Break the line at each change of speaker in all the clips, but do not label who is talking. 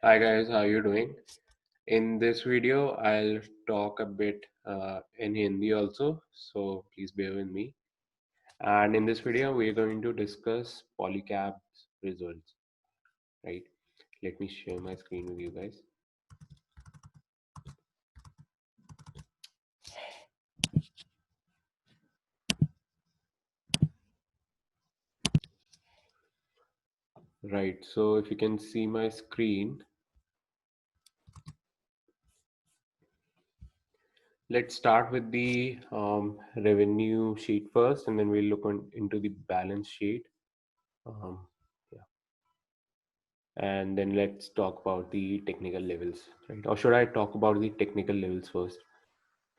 Hi guys, how are you doing? In this video, I'll talk a bit in Hindi also, so please bear with me. And in this video, we're going to discuss Polycab's results, right? Let me share my screen with you guys. Right, so if you can see my screen, let's start with the revenue sheet first, and then we'll look into the balance sheet. Um, yeah. And then let's talk about the technical levels, right? Or should I talk about the technical levels first?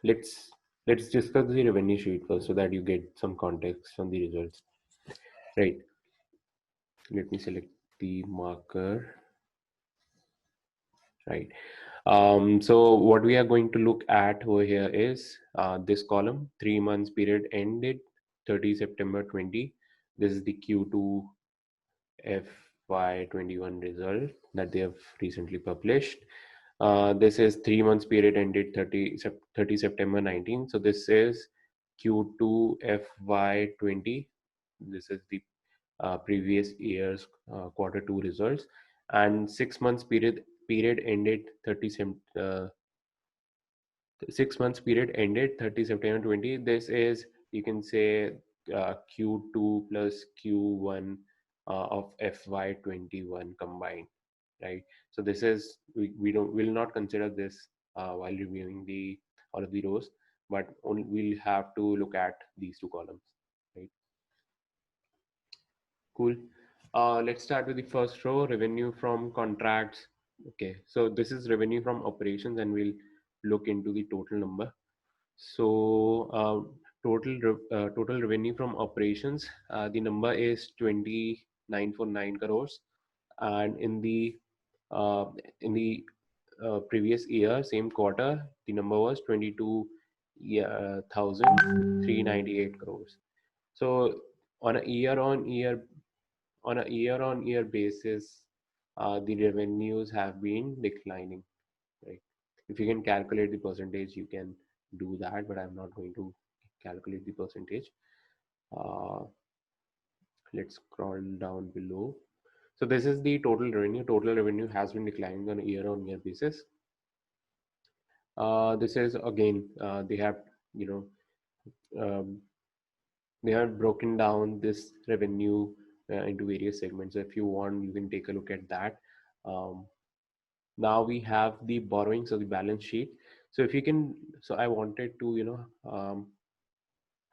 Let's let's discuss the revenue sheet first so that you get some context on the results, right? Let me select the marker, right? So what we are going to look at over here is this column, 3 months period ended 30 September 20. This is the Q2 FY21 result that they have recently published. This is 3 months period ended 30 September 19. So this is Q2 FY20. This is the previous year's quarter 2 results, and 6 months period ended 6 months period ended 30 September 20. This is, you can say, Q2 plus Q1 of FY21 combined, right? So this is, we don't will not consider this while reviewing the all of the rows, but only we'll have to look at these two columns, right? Cool. Let's start with the first row, revenue from contracts. Okay, so this is revenue from operations, and we'll look into the total number. So total revenue from operations, the number is 2949 crores, and uh, in the previous year, same quarter, the number was 22,398 crores. So on a year on year basis, the revenues have been declining, right? If you can calculate the percentage, you can do that, but I'm not going to calculate the percentage. Uh, let's scroll down below. So this is the total revenue. Total revenue has been declining on a year-on-year basis. This is again, they have, you um, they have broken down this revenue into various segments. So if you want, you can take a look at that. Um, Now we have the borrowings of the balance sheet. So if you can, so I wanted to,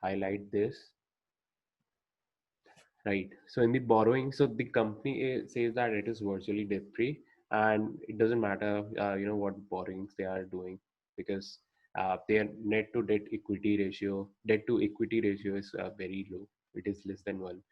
highlight this, right? So in the borrowing, so the company says that it is virtually debt free, and it doesn't matter, what borrowings they are doing, because their debt to equity ratio is very low. It is less than one.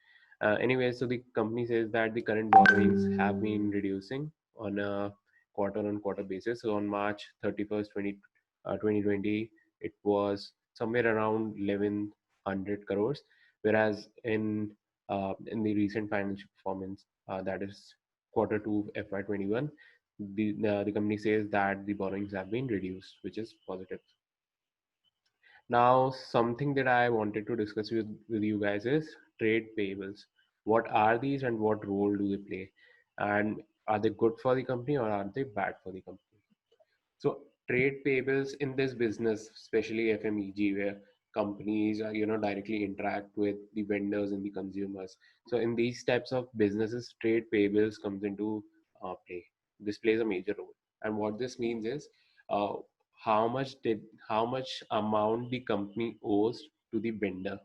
Anyway, so the company says that the current borrowings have been reducing on a quarter-on-quarter basis. So on March 31st, 2020, it was somewhere around 1100 crores, whereas in the recent financial performance, that is quarter 2 FY21, the company says that the borrowings have been reduced, which is positive. Now, something that I wanted to discuss with you guys is trade payables. What are these and what role do they play? And are they good for the company or are they bad for the company? So trade payables in this business, especially FMEG, where companies directly interact with the vendors and the consumers. So in these types of businesses, trade payables comes into play. This plays a major role. And what this means is uh, how much did how much amount the company owes to the vendor,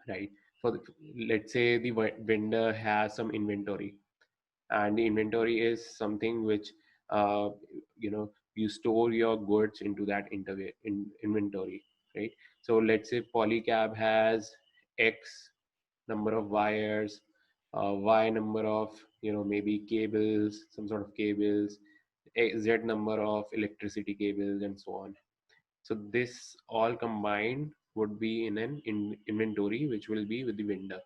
right? For the, let's say the vendor has some inventory, and the inventory is something which uh, you store your goods into that inventory, right? So let's say Polycab has X number of wires, Y number of maybe cables, some sort of cables, Z number of electricity cables, and so on. So this all combined would be in an inventory which will be with the vendor,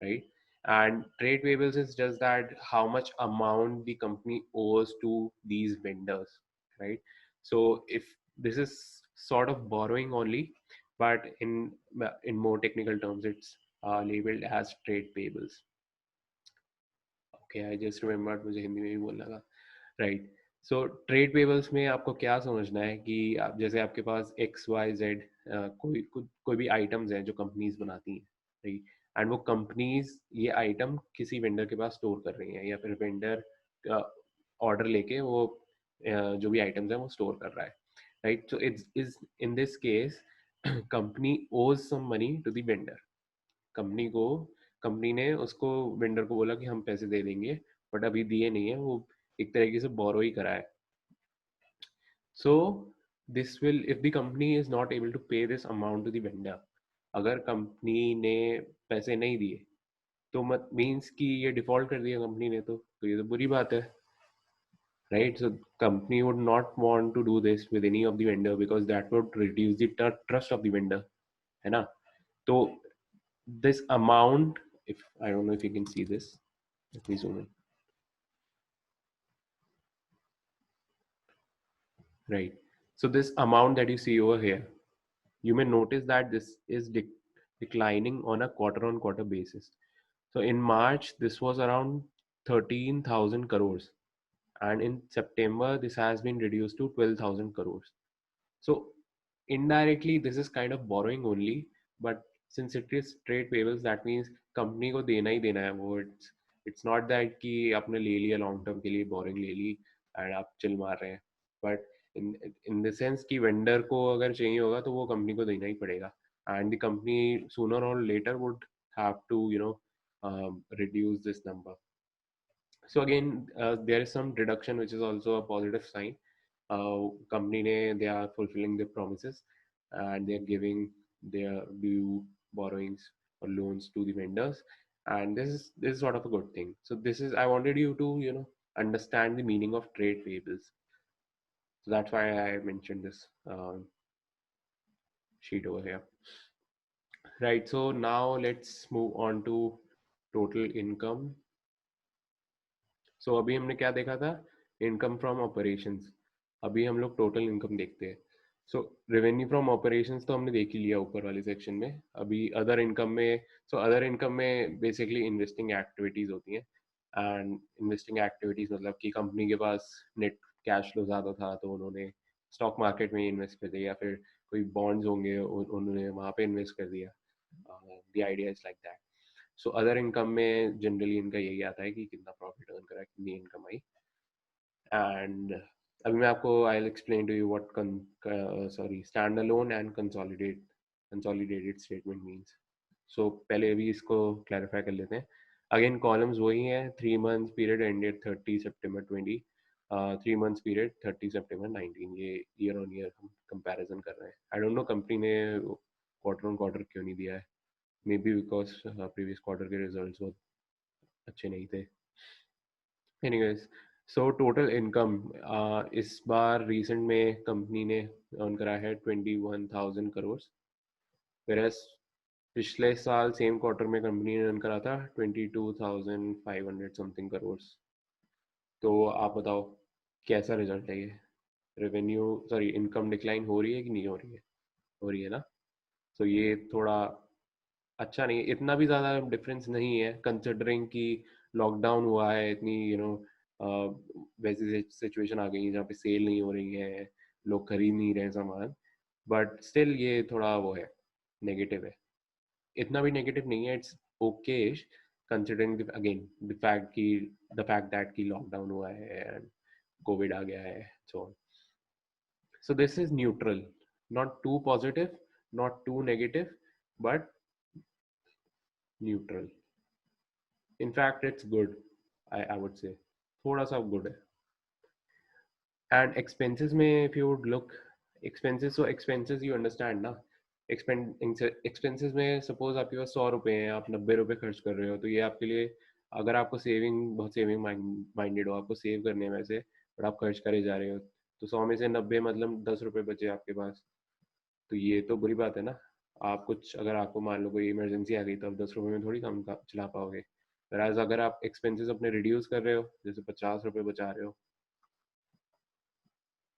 right? And trade payables is just that how much amount the company owes to these vendors, right? So if this is sort of borrowing only, but in more technical terms, it's labeled as trade payables. Okay, I just remembered, मुझे हिंदी में भी बोलना था, right. So trade payables में आपको क्या समझना है कि आप जैसे आपके पास एक्स वाई जेड कोई भी आइटम्स हैं जो कंपनीज बनाती हैं, राइट. एंड वो कंपनीज ये आइटम किसी वेंडर के पास स्टोर कर रही हैं, या फिर वेंडर ऑर्डर लेके वो जो भी आइटम्स हैं वो स्टोर कर रहा है, right. So it's is in this case company owes some money to the vendor. Company को कंपनी ने उसको वेंडर को बोला कि हम पैसे दे देंगे, बट अभी दिए नहीं है, वो एक तरीके से बोरो ही करा है. So this will if the company is not able to pay this amount to the vendor, अगर कंपनी ने पैसे नहीं दिए तो मत मीन्स कि ये डिफॉल्ट कर दिया कंपनी ने, तो ये तो बुरी बात है, right. So company would not want to do this with any of the vendor because that would reduce the trust of the vendor, है ना. तो this amount, if I don't know if you can see this, let me zoom in, right. So this amount that you see over here, you may notice that this is declining on a quarter on quarter basis. So in March this was around 13,000 crores, and in September this has been reduced to 12,000 crores. So indirectly this is kind of borrowing only, but since it is trade payables, that means company को देना ही देना है वो. It's not that कि आपने ले लिया long term के लिए, बोरिंग ले ली एंड आप चिल मार रहे हैं, but in in the sense कि वेंडर को अगर चाहिए होगा तो वो कंपनी को देना ही पड़ेगा, and the company sooner or later would have to reduce this number. So again, there is some reduction, which is also a positive sign. Company they are fulfilling their promises, and they are giving their due borrowings or loans to the vendors, and this is sort of a good thing. So this is, I wanted you to understand the meaning of trade payables. So that's why I mentioned this sheet over here. Right. So now let's move on to total income. सो अभी हमने क्या देखा था, income from operations. अभी हम लोग total income देखते हैं. सो रेवेन्यू फ्रॉम ऑपरेशंस तो हमने देख ही लिया ऊपर वाले सेक्शन में. अभी अदर इनकम में, सो अदर इनकम में बेसिकली इन्वेस्टिंग एक्टिविटीज होती हैं. एंड इन्वेस्टिंग एक्टिविटीज मतलब कि कंपनी के पास नेट कैश फ्लो ज़्यादा था तो उन्होंने स्टॉक मार्केट में इन्वेस्ट कर दिया, या फिर कोई बॉन्ड्स होंगे उन्होंने वहाँ पे इन्वेस्ट कर दिया. The idea is like that. So other income में जनरली इनका यही आता है कि कितना प्रॉफिट अर्न करा, कितनी इनकम आई. एंड अभी मैं आपको I will explain to you what stand alone and consolidated statement means. So पहले अभी इसको क्लैरिफाई कर लेते हैं. अगेन कॉलम्स वही हैं, 3 months period ended 30 September 20, 3 months period 30 September 19. ये ईयर ऑन ईयर हम कंपैरिजन कर रहे हैं. आई डोंट नो कंपनी ने क्वार्टर ऑन क्वार्टर क्यों नहीं दिया है, may be because previous quarter के रिजल्ट्स बहुत अच्छे नहीं थे. एनीवेज, सो टोटल इनकम इस बार रिसेंट में कंपनी ने अर्न करा है 21,000 करोड़, वेरएस पिछले साल सेम क्वार्टर में कंपनी ने अर्न करा था 22,500 समथिंग करोड़. तो आप बताओ कैसा रिजल्ट है ये. रेवेन्यू सॉरी इनकम डिक्लाइन हो रही है कि नहीं हो रही है? हो रही है ना. तो ये थोड़ा अच्छा नहीं है, इतना भी ज़्यादा डिफरेंस नहीं है कंसिडरिंग कि लॉकडाउन हुआ है, इतनी वैसी सिचुएशन आ गई है जहाँ पे सेल नहीं हो रही है, लोग खरीद नहीं रहे सामान, बट स्टिल ये थोड़ा वो है, नेगेटिव है. इतना भी नेगेटिव नहीं है, it's okay considering again the fact that कि लॉकडाउन हुआ है एंड कोविड आ गया है. So this is neutral, not too positive, not too negative, but neutral. In fact, it's good. I would say थोड़ा सा good है. And expenses में if you would look expenses, so expenses you understand ना. Expenses में suppose आपके पास 100 रुपए हैं, आप 90 रुपए खर्च कर रहे हो, तो ये आपके लिए, अगर आपको सेविंग बहुत सेविंग माइंडेड हो, आपको सेव करने में से, और आप खर्च करे जा रहे हो, तो 100 में से 90 मतलब 10 रुपए बचे आपके पास, तो ये तो बुरी बात है ना. आप कुछ अगर आपको मान लो कोई इमरजेंसी आ गई तो आप 10 रुपए में थोड़ी काम चला पाओगे. whereas अगर आप expenses अपने reduce कर रहे हो, जैसे 50 रुपए बचा रहे हो,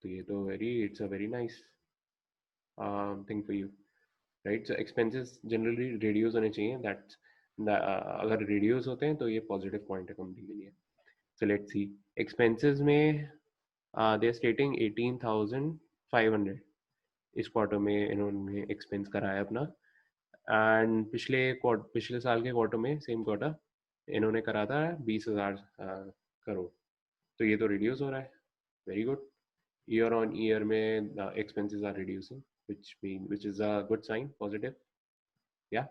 तो ये तो it's a very nice thing for you, right? So expenses generally reduce होने चाहिए, अगर reduce होते हैं तो ये positive point है company के लिए. So let's see, expenses में they are stating 18,500 इस क्वार्टर में इन्होंने एक्सपेंस कराया अपना, एंड पिछले साल के क्वार्टर में सेम क्वार्टर इन्होंने करा था 20,000 करोड़. तो ये तो रिड्यूस हो रहा है, very good. Year on year में expenses are reducing, which is a good sign, positive. Yeah.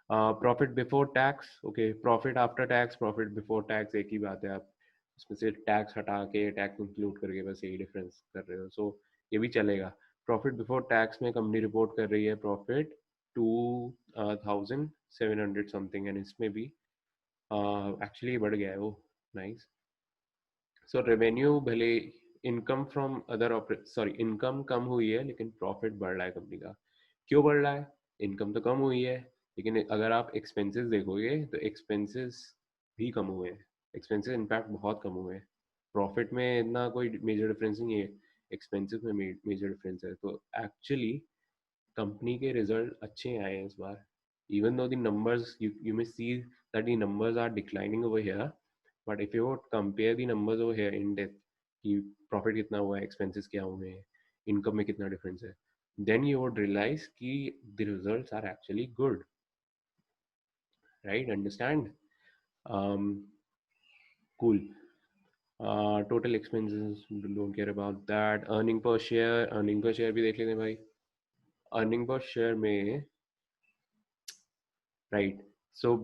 Profit before tax, okay, profit after tax, profit before tax एक ही बात है. आप इसमें से टैक्स हटा के टैक्स इंक्लूड करके बस यही डिफरेंस कर रहे हो, सो ये भी चलेगा. प्रॉफिट बिफोर टैक्स में कंपनी रिपोर्ट कर रही है प्रॉफिट 2,700 समथिंग, एंड इसमें भी एक्चुअली बढ़ गया है वो. नाइस. सो रेवेन्यू भले, इनकम फ्रॉम इनकम कम हुई है लेकिन प्रॉफिट बढ़ रहा है कंपनी का. क्यों बढ़ रहा है? इनकम तो कम हुई है, लेकिन अगर आप एक्सपेंसेस देखोगे तो एक्सपेंसेस भी कम हुए हैं. एक्सपेंसेस इनफैक्ट बहुत कम हुए हैं. प्रॉफिट में इतना कोई मेजर डिफरेंस नहीं है, एक्सपेंसेस में मेजर डिफरेंस है. तो एक्चुअली कंपनी के रिजल्ट अच्छे आए हैं इस बार. Even though the numbers, you may see that the numbers are declining over here, but if you would compare the numbers over here in depth कि प्रॉफिट कितना हुआ है, एक्सपेंसेस क्या हुए हैं, इनकम में कितना डिफरेंस है, then you would realize कि the results are actually good, right? Understand? Cool. Total expenses, don't care about that. Earning per share भी देख लेते हैं भाई. Earning per share में, राइट, सो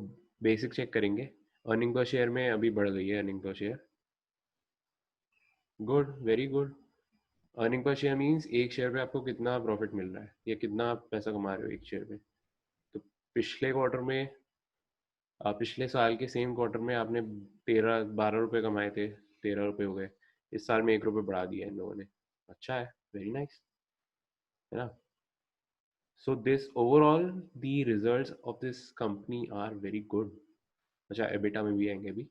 बेसिक चेक करेंगे. अर्निंग पर शेयर में अभी बढ़ गई है earning per share. Good, very good. Earning per share means एक शेयर पे आपको कितना प्रॉफिट मिल रहा है या कितना आप पैसा कमा रहे हो एक शेयर पे. तो पिछले क्वार्टर में, पिछले साल के सेम क्वार्टर में आपने 12 रुपये कमाए थे, 13 रुपये हो गए. इस साल में 1 रुपये बढ़ा दिया इन लोगों ने. अच्छा है, वेरी नाइस, है ना. So this overall the results of this company are very good. अच्छा, एबिटा में भी आएंगे अभी.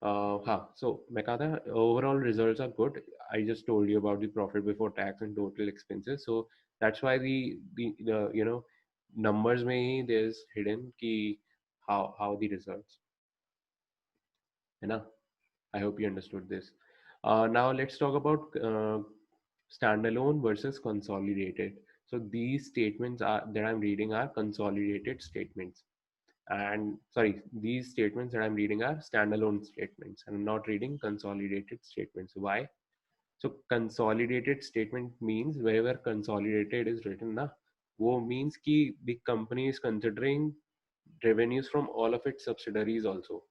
हाँ, so मैं कहा था overall results are good. I just told you about the profit before tax and total expenses. So that's why the numbers में ही there's hidden कि how the results, है ना. I hope you understood this. Now let's talk about standalone versus consolidated. So these statements that I'm reading are consolidated statements. And sorry, these statements that I'm reading are standalone statements, and I'm not reading consolidated statements. Why? So consolidated statement means wherever consolidated is written na, वो means कि the company is considering revenues from all of its subsidiaries also.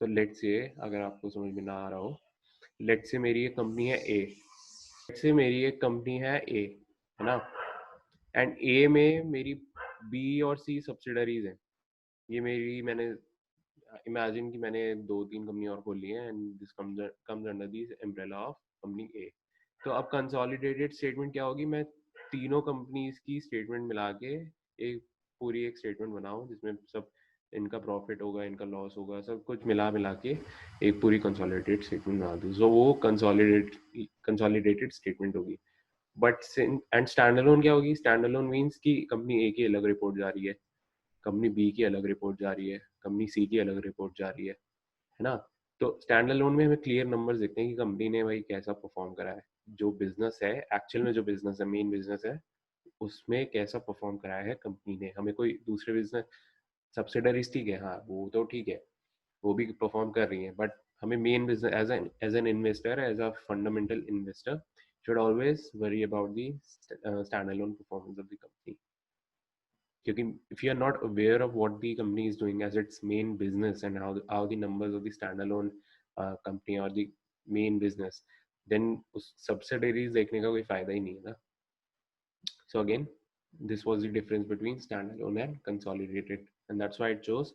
So let's say, अगर आपको समझ में ना आ रहा हो, let's say मेरी एक कंपनी है A, let's say मेरी एक कंपनी है A, है ना, एंड A में मेरी B और C सब्सिडरीज हैं. ये मेरी, मैंने इमेजिन कि मैंने 2-3 कंपनी और खोल ली है, and this comes under this umbrella of company A. तो अब कंसोलिडेटेड स्टेटमेंट क्या होगी? मैं तीनों कंपनीज की स्टेटमेंट मिला के एक स्टेटमेंट बनाऊं जिसमें सब इनका प्रॉफिट होगा, इनका लॉस होगा, सब कुछ मिला मिला के एक पूरी कंसोलिडेटेड स्टेटमेंट बना दूं. सो वो कंसोलिडेटेड स्टेटमेंट होगी. बट एंड स्टैंडअलोन क्या होगी? स्टैंडअलोन मींस कि कंपनी ए की अलग रिपोर्ट जा रही है, कंपनी बी की अलग रिपोर्ट जा रही है, कंपनी सी की अलग रिपोर्ट जा रही है ना. तो स्टैंड अलोन में हमें क्लियर नंबर्स देखते हैं कि कंपनी ने भाई कैसा परफॉर्म करा है, जो बिजनेस है एक्चुअल में, जो बिजनेस है, मेन बिजनेस है, उसमें कैसा परफॉर्म कराया है कंपनी ने. हमें कोई दूसरे बिजनेस सब्सिडरीज ठीक है, हाँ वो तो ठीक है, वो भी परफॉर्म कर रही है, बट हमें main business as an investor, as a fundamental investor, should always worry about the standalone performance of the company. क्योंकि if you are not aware of what the company is doing as its main business and how the numbers of the standalone company or the main business, then उस subsidiaries देखने का कोई फायदा ही नहीं है ना. So again, this was the difference between standalone and consolidated, and that's why it chose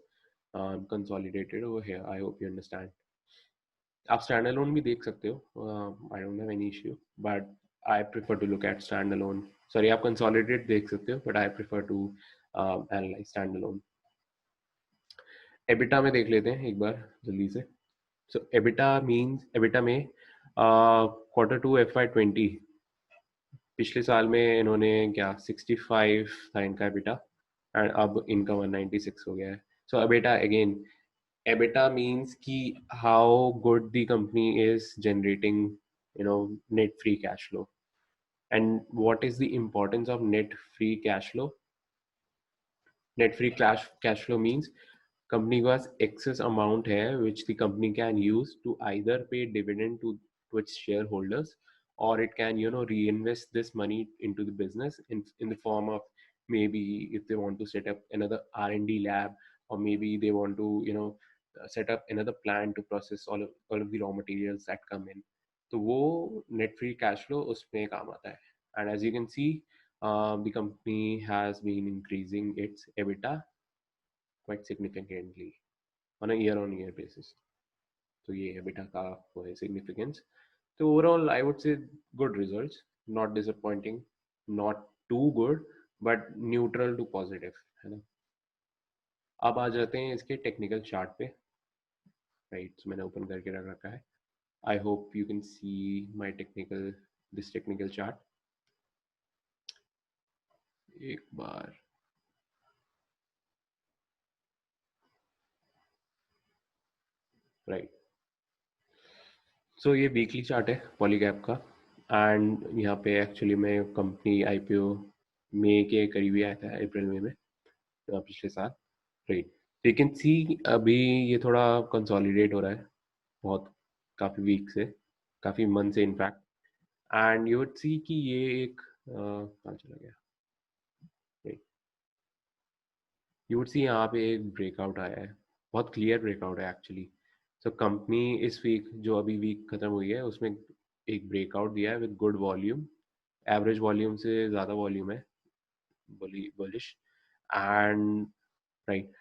consolidated over here. I hope you understand. आप standalone भी देख सकते हो, I don't have any issue, but I prefer to look at standalone. Sorry, आप consolidated देख सकते हो, but I prefer to analyze standalone. EBITDA में देख लेते हैं एक बार जल्दी से. सो एबिटा में Q2 FY20 पिछले साल में इन्होंने क्या 65 था इनका एबिटा, एंड अब इनका 196 हो गया है. सो एबिटा अगेन, एबिटा मीन्स कि how good the company is generating net free cash flow. And what is the importance of net free cash flow? Net free cash flow means company के पास excess amount है which the company can use to either pay dividend to its shareholders, or it can reinvest this money into the business in the form of, maybe if they want to set up another R&D lab, or maybe they want to set up another plant to process all of the raw materials that come in. तो वो net free cash flow उसमें काम आता है. And as you can see, the company has been increasing its EBITDA quite significantly on a year-on-year basis. So ये EBITDA का वो है significance. So overall, I would say good results, not disappointing, not too good, but neutral to positive, है ना. अब आ जाते हैं इसके टेक्निकल चार्ट पे. राइट, मैंने ओपन करके रख रखा है. आई hope you can see my this technical chart. एक बार, राइट. सो ये वीकली चार्ट है पॉलीगैप का. एंड यहाँ पे एक्चुअली में कंपनी आईपीओ मई के करीब ही आया था, अप्रैल मई में, पिछले साल. राइट, यू कैन सी अभी ये थोड़ा कंसोलिडेट हो रहा है बहुत, काफ़ी वीक से, काफ़ी मंथ से in fact. And you would see कि ये एक कहाँ चला गया, राइट, यू वुड सी यहाँ पे एक ब्रेकआउट आया है, बहुत क्लियर ब्रेकआउट है एक्चुअली. सो कंपनी इस वीक, जो अभी वीक खत्म हुई है, उसमें एक ब्रेकआउट दिया है with good volume, average volume से ज़्यादा वॉल्यूम है, बुलिश. एंड राइट,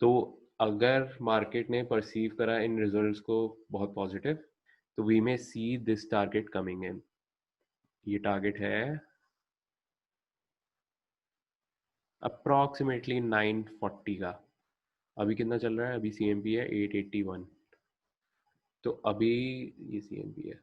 तो अगर मार्केट ने परसीव करा इन रिजल्ट्स को बहुत पॉजिटिव, तो we may see this target coming in. ये टारगेट है अप्रॉक्सीमेटली 940 का. अभी कितना चल रहा है, अभी CMP है 881. तो अभी ये CMP है.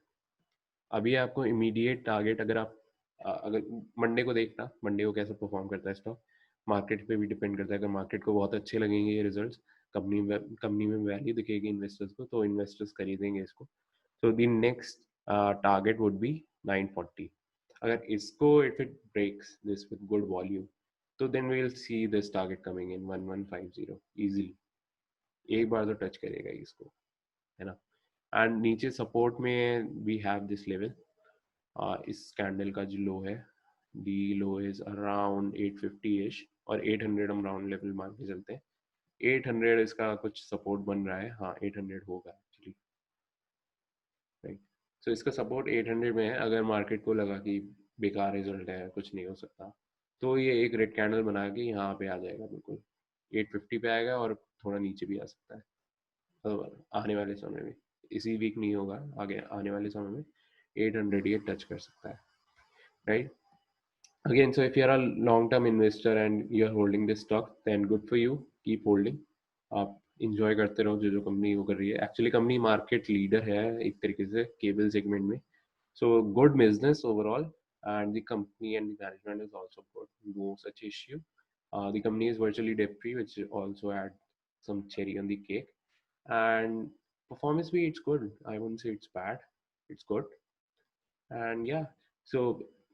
अभी आपको इमीडिएट टारगेट, अगर आप अगर मंडे को देखना, मंडे को कैसे परफॉर्म करता है स्टॉक, मार्केट पे भी डिपेंड करता है. अगर मार्केट को बहुत अच्छे लगेंगे ये रिजल्ट्स, कंपनी में वैल्यू दिखेगी इन्वेस्टर्स को, तो इन्वेस्टर्स खरीदेंगे इसको. So the next target would be 940. अगर इसको, if it breaks this with good volume, तो then we will see this target coming in 1150 easily. एक बार तो टच करेगा इसको, है ना. एंड नीचे सपोर्ट में वी हैव दिस लेवल. इस कैंडल का जो लो है, दी लो इज अराउंड 850 इश, और 800 हम राउंड लेवल मान के चलते हैं. 800 इसका कुछ सपोर्ट बन रहा है, हाँ 800 होगा एक्चुअली, राइट. सो इसका सपोर्ट 800 में है. अगर मार्केट को लगा कि बेकार रिजल्ट है, कुछ नहीं हो सकता, तो ये एक रेड कैंडल बना के यहाँ पे आ जाएगा, बिल्कुल 850 पे आएगा, और थोड़ा नीचे भी आ सकता है. तो आने वाले समय में, इसी वीक नहीं होगा, आगे आने वाले समय में 800 ये टच कर सकता है, right. Again, so if you're a long-term investor and you're holding this stock, then good for you. Keep holding. आप इंजॉय करते रहो जो जो कंपनी वो कर रही है. एक्चुअली कंपनी मार्केट लीडर है एक तरीके से केबल सेगमेंट में. So good business overall, and the company and the management is also good. No such issue. The company is virtually debt free, which also add some cherry on the cake. And performance be it's good. I wouldn't say it's bad. It's good. And yeah, so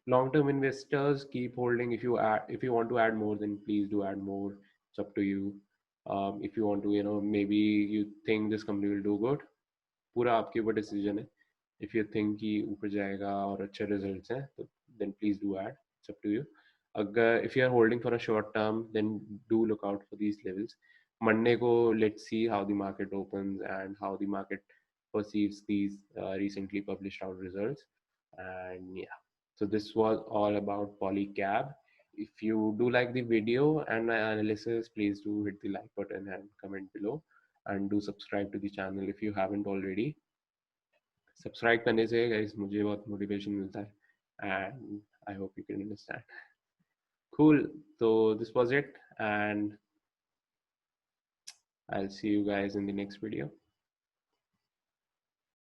long-term investors keep holding. If you want to add more, then please do add more. It's up to you. If you want to, maybe you think this company will do good, पूरा आपके ऊपर decision है. If you think कि ऊपर जाएगा और अच्छे results हैं, तो then please do add. It's up to you. अगर if you are holding for a short term, then do look out for these levels. Monday को let's see how the market opens and how the market perceives these recently published out results. And yeah, so this was all about Polycab. If you do like the video and my analysis, please do hit the like button and comment below, and do subscribe to the channel if you haven't already. Subscribe करने से guys मुझे बहुत motivation मिलता है, and I hope you can understand. Cool. तो this was it, and I'll see you guys in the next video.